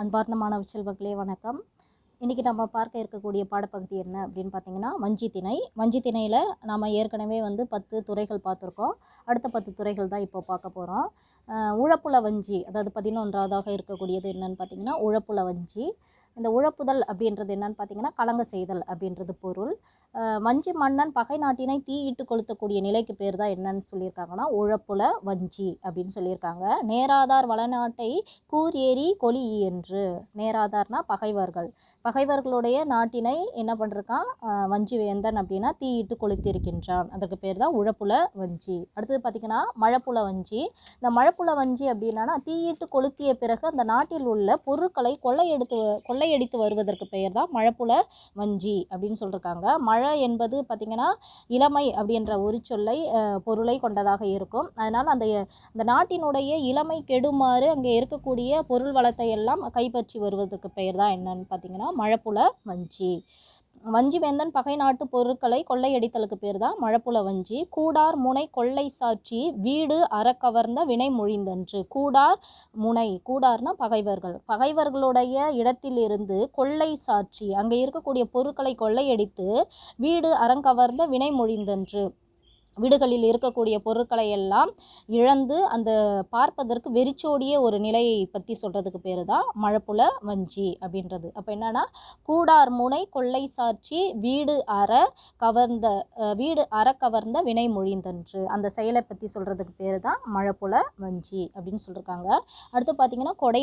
அன்பார்ந்த மாணவ செல்வங்களே வணக்கம். இன்றைக்கி நம்ம பார்க்க இருக்கக்கூடிய பாடப்பகுதி என்ன அப்படின்னு பார்த்தீங்கன்னா வஞ்சித்திணை. வஞ்சித்திணையில் நாம் ஏற்கனவே 10 துறைகள் பார்த்துருக்கோம். அடுத்த 10 துறைகள் தான் இப்போ பார்க்க போகிறோம். உழப்புல வஞ்சி, அதாவது 11ஆவதாக இருக்கக்கூடியது என்னன்னு பார்த்தீங்கன்னா உழப்புல வஞ்சி. இந்த உழப்புதல் அப்படின்றது என்னன்னு பார்த்தீங்கன்னா கலங்க செய்தல் அப்படின்றது பொருள். வஞ்சி மன்னன் பகை நாட்டினை தீயிட்டு கொளுத்தக்கூடிய நிலைக்கு பேர் தான் என்னன்னு சொல்லியிருக்காங்கன்னா உழப்புல வஞ்சி அப்படின்னு சொல்லியிருக்காங்க. நேராதார் வளநாட்டை கூர் ஏரி கொலி என்று. நேராதார்னா பகைவர்களுடைய நாட்டினை என்ன பண்ணிருக்கான் வஞ்சி வேந்தன் அப்படின்னா தீயிட்டு கொளுத்திருக்கின்றான். அதற்கு பேர் தான் உழப்புல வஞ்சி. அடுத்தது பார்த்திங்கன்னா மழப்புல வஞ்சி. இந்த மழப்புல வஞ்சி அப்படின்னா தீயிட்டு கொளுத்திய பிறகு அந்த நாட்டில் உள்ள பொருட்களை கொள்ளையடித்து வருவதற்கு பெயர் தான் மழப்புல வஞ்சி அப்படின்னு சொல்லியிருக்காங்க. மழை என்பது பார்த்திங்கன்னா இளமை அப்படின்ற ஒரு பொருளை கொண்டதாக இருக்கும். அதனால் அந்த நாட்டினுடைய இளமை கெடுமாறு அங்கே இருக்கக்கூடிய பொருள் வளத்தை எல்லாம் கைப்பற்றி வருவதற்கு பெயர் தான் என்னன்னு பார்த்தீங்கன்னா மழப்புல வஞ்சி. வஞ்சி வேந்தன் பகை நாட்டு பொருட்களை கொள்ளையடித்தலுக்கு பேர் தான் மழப்புல வஞ்சி. கூடார் முனை கொள்ளை சாட்சி வீடு அறக்கவர்ந்த வினை மொழிந்தன்று. கூடார் முனை, கூடார்னா பகைவர்களுடைய இடத்திலிருந்து கொள்ளை சாட்சி அங்கே இருக்கக்கூடிய பொருட்களை கொள்ளையடித்து வீடு அறங்கவர்ந்த வினை மொழிந்தன்று. வீடுகளில் இருக்கக்கூடிய பொருட்களை எல்லாம் இழந்து அந்த பார்ப்பதற்கு வெறிச்சோடிய ஒரு நிலையை பற்றி சொல்கிறதுக்கு பேர் தான் மழப்புல வஞ்சி அப்படின்றது. அப்போ என்னன்னா கூடார் முனை கொள்ளை சாட்சி வீடு அற கவர்ந்த வினை மொழிந்தன்று. அந்த செயலை பற்றி சொல்கிறதுக்கு பேர் தான் மழப்புல வஞ்சி அப்படின்னு சொல்லியிருக்காங்க. அடுத்து பார்த்திங்கன்னா கொடை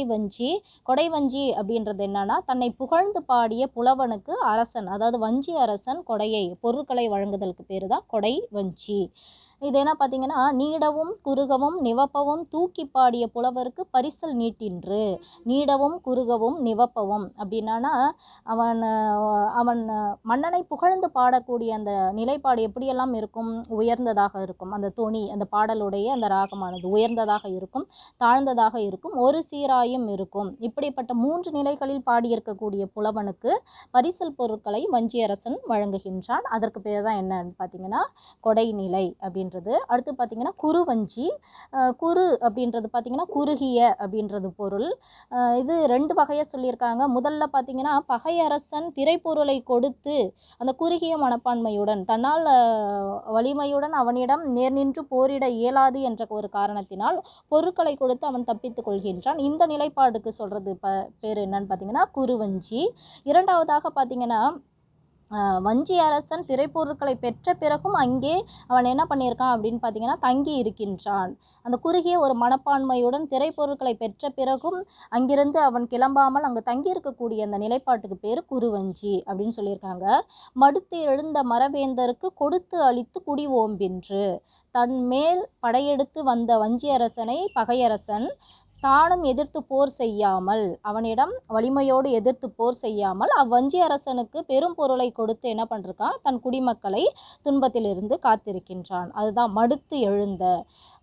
வஞ்சி அப்படின்றது என்னன்னா தன்னை புகழ்ந்து பாடிய புலவனுக்கு அரசன், அதாவது வஞ்சி அரசன் கொடையை பொருட்களை வழங்குதலுக்கு பேர் தான் கொடை வஞ்சி. இது என்ன பார்த்தீங்கன்னா நீடவும் குறுகவும் நிவப்பவும் தூக்கி பாடிய புலவருக்கு பரிசல் நீட்டின்று. நீடவும் குறுகவும் நிவப்பவும் அப்படின்னா அவன் மன்னனை புகழ்ந்து பாடக்கூடிய அந்த நிலைப்பாடு எப்படியெல்லாம் இருக்கும், உயர்ந்ததாக இருக்கும். அந்த தொனி, அந்த பாடலுடைய அந்த ராகமானது உயர்ந்ததாக இருக்கும், தாழ்ந்ததாக இருக்கும், ஒரு சீராயும் இருக்கும். இப்படிப்பட்ட 3 நிலைகளில் பாடியிருக்கக்கூடிய புலவனுக்கு பரிசல் பொருட்களை வஞ்சியரசன் வழங்குகின்றான். அதற்கு பேர் தான் என்னன்னு பார்த்தீங்கன்னா கொடைநிலை அப்படின்றது. அடுத்து பார்த்தீங்கன்னா குறுவஞ்சி. குறு அப்படின்றது பார்த்தீங்கன்னா குறுகிய அப்படின்றது பொருள். இது 2 வகையாக சொல்லியிருக்காங்க. முதல்ல பார்த்தீங்கன்னா பகையரசன் திரைப்பொருளை கொடுத்து அந்த குறுகிய மனப்பான்மையுடன் தன்னால் வலிமையுடன் அவனிடம் நேர் நின்று போரிட இயலாது என்ற ஒரு காரணத்தினால் பொருட்களை கொடுத்து அவன் தப்பித்துக் கொள்கின்றான். இந்த நிலைப்பாடுக்கு சொல்கிறது பேர் என்னன்னு பார்த்தீங்கன்னா குறுவஞ்சி. இரண்டாவதாக பார்த்தீங்கன்னா வஞ்சி அரசன் திரைப்பொருட்களை பெற்ற பிறகும் அங்கே அவன் என்ன பண்ணியிருக்கான் அப்படின்னு பார்த்தீங்கன்னா தங்கி இருக்கின்றான். அந்த குறுகிய ஒரு மனப்பான்மையுடன் திரைப்பொருட்களை பெற்ற பிறகும் அங்கிருந்து அவன் கிளம்பாமல் அங்கு தங்கி இருக்கக்கூடிய அந்த நிலைப்பாட்டுக்கு பேர் குறுவஞ்சி அப்படின்னு சொல்லியிருக்காங்க. மடுத்து எழுந்த மறவேந்தருக்கு கொடுத்து அளித்து குடி ஓம்பின்று. தன் மேல் படையெடுத்து வந்த வஞ்சி அரசனை பகையரசன் தானும் எதிர்த்து போர் செய்யாமல், அவனிடம் வலிமையோடு எதிர்த்து போர் செய்யாமல் அவ்வஞ்சி அரசனுக்கு பெரும் பொருளை கொடுத்து என்ன பண்ணிருக்கான் தன் குடிமக்களை துன்பத்திலிருந்து காத்திருக்கின்றான். அதுதான்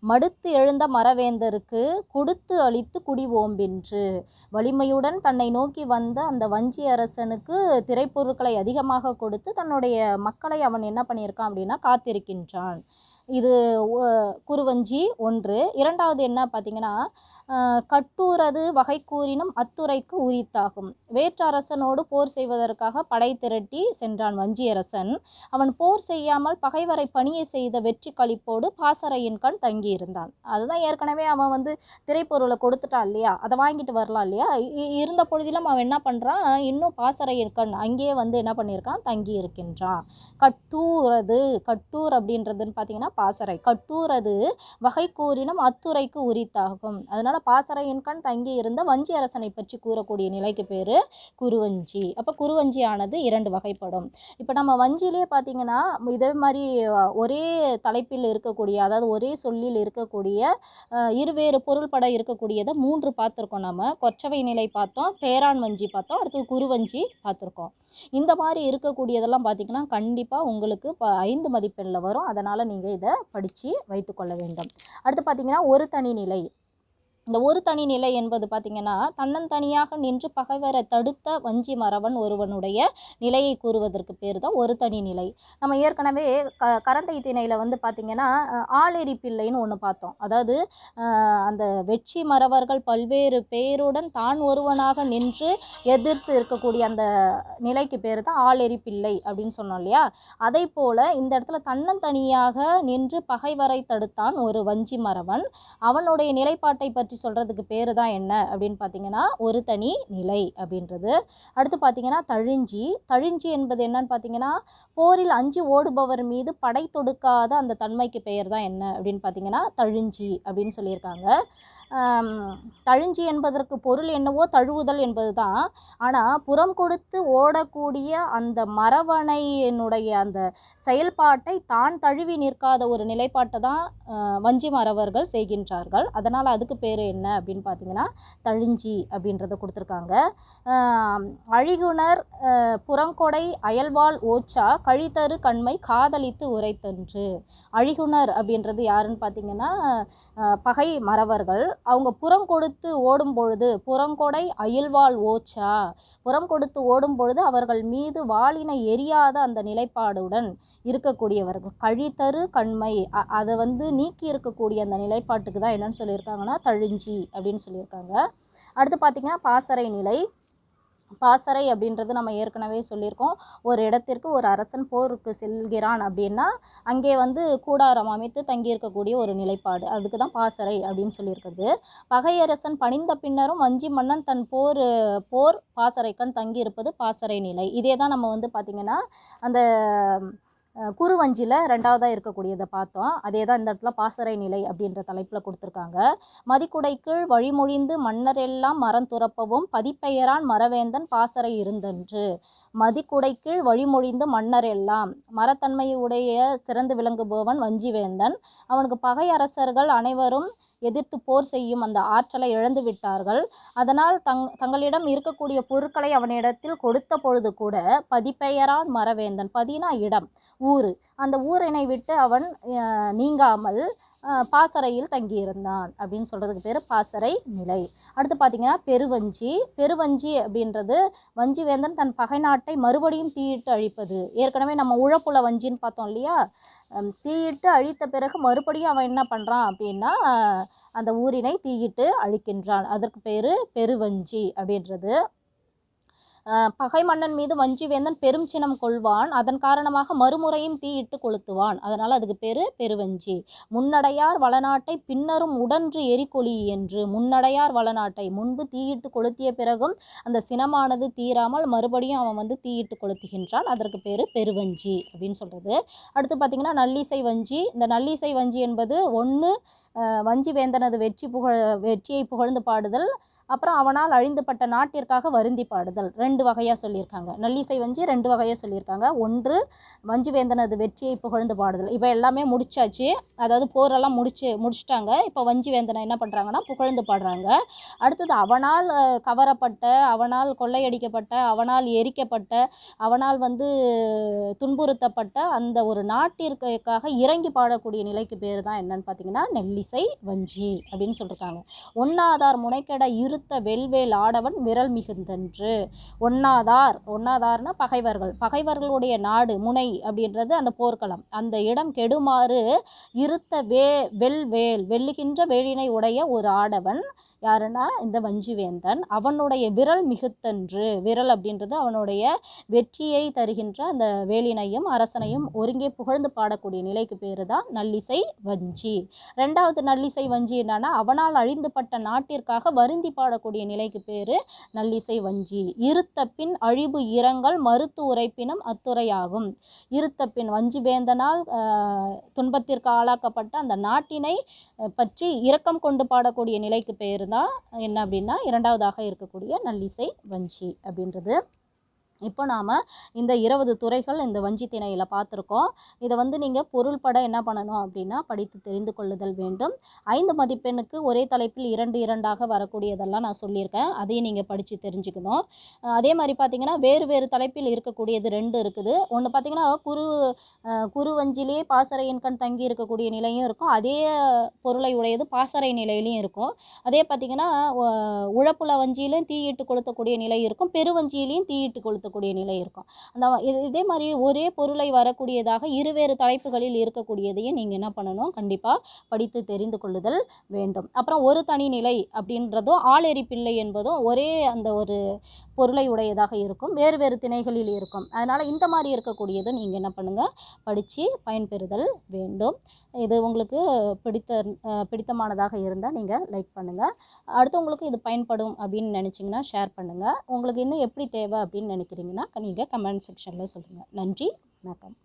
மடுத்து எழுந்த மறவேந்தருக்கு கொடுத்து அளித்து குடி ஓம்பின்று. வலிமையுடன் தன்னை நோக்கி வந்த அந்த வஞ்சி அரசனுக்கு திரைப்பொருட்களை அதிகமாக கொடுத்து தன்னுடைய மக்களை அவன் என்ன பண்ணியிருக்கான் அப்படின்னா காத்திருக்கின்றான். இது குறுவஞ்சி 1. இரண்டாவது என்ன பார்த்தீங்கன்னா கட்டூரது வகை கூறினும் அத்துறைக்கு உரித்தாகும். வேற்றரசனோடு போர் செய்வதற்காக படை திரட்டி சென்றான் வஞ்சியரசன். அவன் போர் செய்யாமல் பகைவரை பணியை செய்த வெற்றி களிப்போடு பாசறையின் கண் தங்கியிருந்தான். அதுதான் ஏற்கனவே அவன் திரைப்பொருளை கொடுத்துட்டான் இல்லையா, அதை வாங்கிட்டு வரலாம் இல்லையா. இருந்த பொழுதிலும் அவன் என்ன பண்ணுறான், இன்னும் பாசறையின் கண் அங்கேயே என்ன பண்ணியிருக்கான் தங்கி இருக்கின்றான். கட்டூர் அப்படின்றதுன்னு பார்த்தீங்கன்னா பாசறை. கட்டூரது வகை கூறினும் அத்துறைக்கு உரித்தாகும். அதனால பாசறையின் கண் தங்கி இருந்த வஞ்சி அரசனை பற்றி கூறக்கூடிய நிலைக்கு பேரு குறுவஞ்சி. அப்போ குறுவஞ்சி ஆனது 2 வகைப்படும். இப்போ நம்ம வஞ்சியிலே பார்த்தீங்கன்னா இதே மாதிரி ஒரே தலைப்பில் இருக்கக்கூடிய, அதாவது ஒரே சொல்லில் இருக்கக்கூடிய இருவேறு பொருள்பட இருக்கக்கூடியதை 3 பார்த்துருக்கோம். நம்ம கொற்றவை நிலை பார்த்தோம், பேரான் வஞ்சி பார்த்தோம், அடுத்தது குறுவஞ்சி பார்த்துருக்கோம். இந்த மாதிரி இருக்கக்கூடியதெல்லாம் பார்த்தீங்கன்னா கண்டிப்பாக உங்களுக்கு 5 மதிப்பெண்ணில் வரும். அதனால் நீங்கள் இதை படித்து வைத்துக்கொள்ள வேண்டும். அடுத்து பார்த்தீங்கன்னா ஒரு தனி நிலை. இந்த ஒரு தனி நிலை என்பது பார்த்திங்கன்னா தன்னந்தனியாக நின்று பகைவரை தடுத்த வஞ்சி மறவன் ஒருவனுடைய நிலையை கூறுவதற்கு பேர் தான் ஒரு தனி நிலை. நம்ம ஏற்கனவே கரந்தை திணையில் வந்து பார்த்திங்கன்னா ஆளெரி பிள்ளைன்னு ஒன்று பார்த்தோம். அதாவது அந்த வெற்றி மறவர்கள் பல்வேறு பேருடன் தான் ஒருவனாக நின்று எதிர்த்து இருக்கக்கூடிய அந்த நிலைக்கு பேர் தான் ஆளெரி பிள்ளை அப்படின்னு சொன்னோம் இல்லையா. அதை போல் இந்த இடத்துல தன்னந்தனியாக நின்று பகைவரை தடுத்தான் ஒரு வஞ்சி மறவன். அவனுடைய நிலைப்பாட்டை பற்றி சொல்கிறதுக்கு பேர் தான் என்ன அப்படின்னு பார்த்தீங்கன்னா ஒரு தனி நிலை அப்படின்றது. அடுத்து பார்த்தீங்கன்னா தழிஞ்சி என்பது என்னன்னு பார்த்தீங்கன்னா போரில் அஞ்சி ஓடுபவர் மீது படை தொடுக்காத அந்த தன்மைக்கு பெயர் தான் என்ன அப்படின்னு பார்த்தீங்கன்னா தழிஞ்சி அப்படின்னு சொல்லியிருக்காங்க. தழிஞ்சி என்பதற்கு பொருள் என்னவோ தழுவுதல் என்பது தான். ஆனால் புறம் கொடுத்து ஓடக்கூடிய அந்த மறவனையினுடைய அந்த செயல்பாட்டை தான் தழுவி நிற்காத ஒரு நிலைப்பாட்டை தான் வஞ்சி மறவர்கள் செய்கின்றார்கள். அதனால் அதுக்கு பேர் என்ன அப்படின்னு பார்த்தீங்கன்னா தழிஞ்சி அப்படின்றத கொடுத்துருக்காங்க. அழிகுணர் புறங்கொடை அயல்வாள் ஓச்சா கழித்தரு கண்மை காதலித்து உரைத்தன்று. அழிகுணர் அப்படின்றது யாருன்னு பார்த்தீங்கன்னா பகை மறவர்கள். அவங்க புறம் கொடுத்து ஓடும் பொழுது புறங்கொடை அயல்வாள் ஓச்சா, புறம் கொடுத்து ஓடும் பொழுது அவர்கள் மீது வாளினை எரியாத அந்த நிலைப்பாடுடன் இருக்கக்கூடியவர்கள். கழித்தரு கண்மை அதை வந்து நீக்கி இருக்கக்கூடிய அந்த நிலைப்பாட்டுக்கு தான் என்னன்னு சொல்லியிருக்காங்கன்னா தழிஞ்சி அப்படின்னு சொல்லியிருக்காங்க. அடுத்து பார்த்திங்கன்னா பாசறை நிலை. பாசறை அப்படின்றது நம்ம ஏற்கனவே சொல்லியிருக்கோம். ஒரு இடத்திற்கு ஒரு அரசன் போருக்கு செல்கிறான் அப்படின்னா அங்கே வந்து கூடாரம் அமைத்து தங்கியிருக்கக்கூடிய ஒரு நிலைப்பாடு, அதுக்கு தான் பாசறை அப்படின்னு சொல்லியிருக்கிறது. பகையரசன் பணிந்த பின்னரும் வஞ்சி மன்னன் தன் போர் பாசறைக்கண் தங்கியிருப்பது பாசறை நிலை. இதே தான் நம்ம வந்து பார்த்திங்கன்னா அந்த குறுவஞ்சியில் 2வதாக இருக்கக்கூடியதை பார்த்தோம். அதே தான் இந்த இடத்துல பாசறை நிலை அப்படின்ற தலைப்பில் கொடுத்துருக்காங்க. மதிக்குடைக்குள் வழிமொழிந்து மன்னரெல்லாம் மரம் துறப்பவும் பதிப்பெயரான் மறவேந்தன் பாசறை இருந்தன்று. மதிக்குடைக்குள் வழிமொழிந்து மன்னர் எல்லாம் மரத்தன்மையுடைய சிறந்து விளங்குபவன் வஞ்சிவேந்தன். அவனுக்கு பகை அரசர்கள் அனைவரும் எதிர்த்து போர் செய்யும் அந்த ஆற்றலை இழந்து விட்டார்கள். அதனால் தங்களிடம் இருக்கக்கூடிய பொருட்களை அவனிடத்தில் கொடுத்த பொழுது கூட பதிப்பெயரான் மறவேந்தன், பதினா இடம், ஊர், அந்த ஊரினை விட்டு அவன் நீங்காமல் பாசறையில் தங்கியிருந்தான் அப்படின்னு சொல்கிறதுக்கு பேர் பாசறை நிலை. அடுத்து பார்த்திங்கன்னா பெருவஞ்சி அப்படின்றது வஞ்சிவேந்தன் தன் பகை நாட்டை மறுபடியும் தீயிட்டு அழிப்பது. ஏற்கனவே நம்ம உழப்புல வஞ்சின்னு பார்த்தோம் இல்லையா. தீயிட்டு அழித்த பிறகு மறுபடியும் அவன் என்ன பண்ணுறான் அப்படின்னா அந்த ஊரினை தீயிட்டு அழிக்கின்றான். அதற்கு பேர் பெருவஞ்சி அப்படின்றது. பகை மன்னன் மீது வஞ்சிவேந்தன் பெரும் சினம் கொள்வான். அதன் காரணமாக மறுமுறையும் தீயிட்டு கொளுத்துவான். அதனால் அதுக்கு பேர் பெருவஞ்சி. முன்னடையார் வளநாட்டை பின்னரும் உடன்று எரிகொளி என்று. முன்னடையார் வளநாட்டை முன்பு தீயிட்டு கொளுத்திய பிறகும் அந்த சினமானது தீராமல் மறுபடியும் அவன் வந்து தீயிட்டு கொளுத்துகின்றான். அதற்கு பேர் பெருவஞ்சி அப்படின்னு சொல்கிறது. அடுத்து பார்த்திங்கன்னா நல்லிசை வஞ்சி. இந்த நல்லிசை வஞ்சி என்பது ஒன்று வஞ்சிவேந்தனது வெற்றியை புகழ்ந்து பாடுதல், அப்புறம் அவனால் அழிந்துபட்ட நாட்டிற்காக வருந்தி பாடுதல். 2 வகையாக சொல்லியிருக்காங்க. நல்லிசை வஞ்சி 2 வகையாக சொல்லியிருக்காங்க. ஒன்று வஞ்சிவேந்தனது வெற்றியை புகழ்ந்து பாடுதல். இப்போ எல்லாமே முடிச்சாச்சு, அதாவது போரெல்லாம் முடிச்சிட்டாங்க. இப்போ வஞ்சிவேந்தனை என்ன பண்ணுறாங்கன்னா புகழ்ந்து பாடுறாங்க. அடுத்தது அவனால் கவரப்பட்ட, அவனால் கொள்ளையடிக்கப்பட்ட, அவனால் எரிக்கப்பட்ட, அவனால் வந்து துன்புறுத்தப்பட்ட அந்த ஒரு நாட்டிற்காக இறங்கி பாடக்கூடிய நிலைக்கு பேர் தான் என்னன்னு பார்த்தீங்கன்னா நெல்லிசை வஞ்சி அப்படின்னு சொல்லியிருக்காங்க. ஒன்னாதார் முனைக்கெட இருத்த வெல்வேல் ஆடவன் விரல் மிகுந்தன்று. ஒன்னாதார்னா பகைவர்களுடைய நாடு, முனை அப்படின்றது அந்த போர்க்களம், அந்த இடம் கெடுமாறு இருத்த வெல்லுகின்ற வேலினை உடைய ஒரு ஆடவன் யாருன்னா இந்த வஞ்சிவேந்தன். அவனுடைய விரல் மிகுத்தன்று. விரல் அப்படின்றது அவனுடைய வெற்றியை தருகின்ற அந்த வேலினையும் அரசனையும் ஒருங்கே புகழ்ந்து பாடக்கூடிய நிலைக்கு பேர் தான் நல்லிசை வஞ்சி. 2வது நல்லிசை வஞ்சி என்னன்னா அவனால் அழிந்துபட்ட நாட்டிற்காக வருந்தி பாடக்கூடிய நிலைக்கு பேர் நல்லிசை வஞ்சி. இருத்த பின் அழிவு இரங்கல் மறுத்து உரைப்பினும் அத்துறையாகும். இருத்த பின் வஞ்சிவேந்தனால் துன்பத்திற்கு ஆளாக்கப்பட்ட அந்த நாட்டினை பற்றி இரக்கம் கொண்டு பாடக்கூடிய நிலைக்கு பேர் தான் என்ன அப்படின்னா 2வதாக இருக்கக்கூடிய நல்லிசை வஞ்சி அப்படின்றது. இப்போ நாம் இந்த 20 துறைகள் இந்த வஞ்சி திணையில் பார்த்துருக்கோம். இதை வந்து நீங்கள் பொருள்பட என்ன பண்ணணும் அப்படின்னா படித்து தெரிந்து கொள்ளுதல் வேண்டும். 5 மதிப்பெண்ணுக்கு ஒரே தலைப்பில் 2 2ஆக வரக்கூடியதெல்லாம் நான் சொல்லியிருக்கேன். அதையும் நீங்கள் படித்து தெரிஞ்சுக்கணும். அதே மாதிரி பார்த்தீங்கன்னா வேறு வேறு தலைப்பில் இருக்கக்கூடியது 2 இருக்குது. ஒன்று பார்த்தீங்கன்னா குறு வஞ்சிலே பாசறையின் கண் தங்கி இருக்கக்கூடிய நிலையும் இருக்கும். அதே பொருளை உடையது பாசறை நிலையிலையும் இருக்கும். அதே பார்த்தீங்கன்னா உழப்புல வஞ்சியிலையும் தீயிட்டு கொளுத்தக்கூடிய நிலை இருக்கும். பெருவஞ்சியிலையும் தீயிட்டு கொளுத்தக்கூடிய நிலை இருக்கும். இதே மாதிரி ஒரே பொருளை வரக்கூடியதாக இருவேறு தலைப்புகளில் இருக்கக்கூடியதையும் நீங்கள் என்ன பண்ணணும், கண்டிப்பாக படித்து தெரிந்து கொள்ளுதல் வேண்டும். அப்புறம் ஒரு தனி நிலை அப்படின்றதும் ஆளெறி பிள்ளை என்பதும் ஒரே அந்த ஒரு பொருளை உடையதாக இருக்கும், வேறு வேறு திணைகளில் இருக்கும். அதனால் இந்த மாதிரி இருக்கக்கூடியதும் நீங்கள் என்ன பண்ணுங்கள், படித்து பயன்பெறுதல் வேண்டும். இது உங்களுக்கு பிடித்தமானதாக இருந்தால் நீங்கள் லைக் பண்ணுங்கள். அடுத்தவங்களுக்கு இது பயன்படும் அப்படின்னு நினச்சிங்கன்னா ஷேர் பண்ணுங்கள். உங்களுக்கு இன்னும் எப்படி தேவை அப்படின்னு நினைக்கிறீங்கன்னா நீங்கள் கமெண்ட் செக்ஷனில் சொல்லுங்கள். நன்றி, வணக்கம்.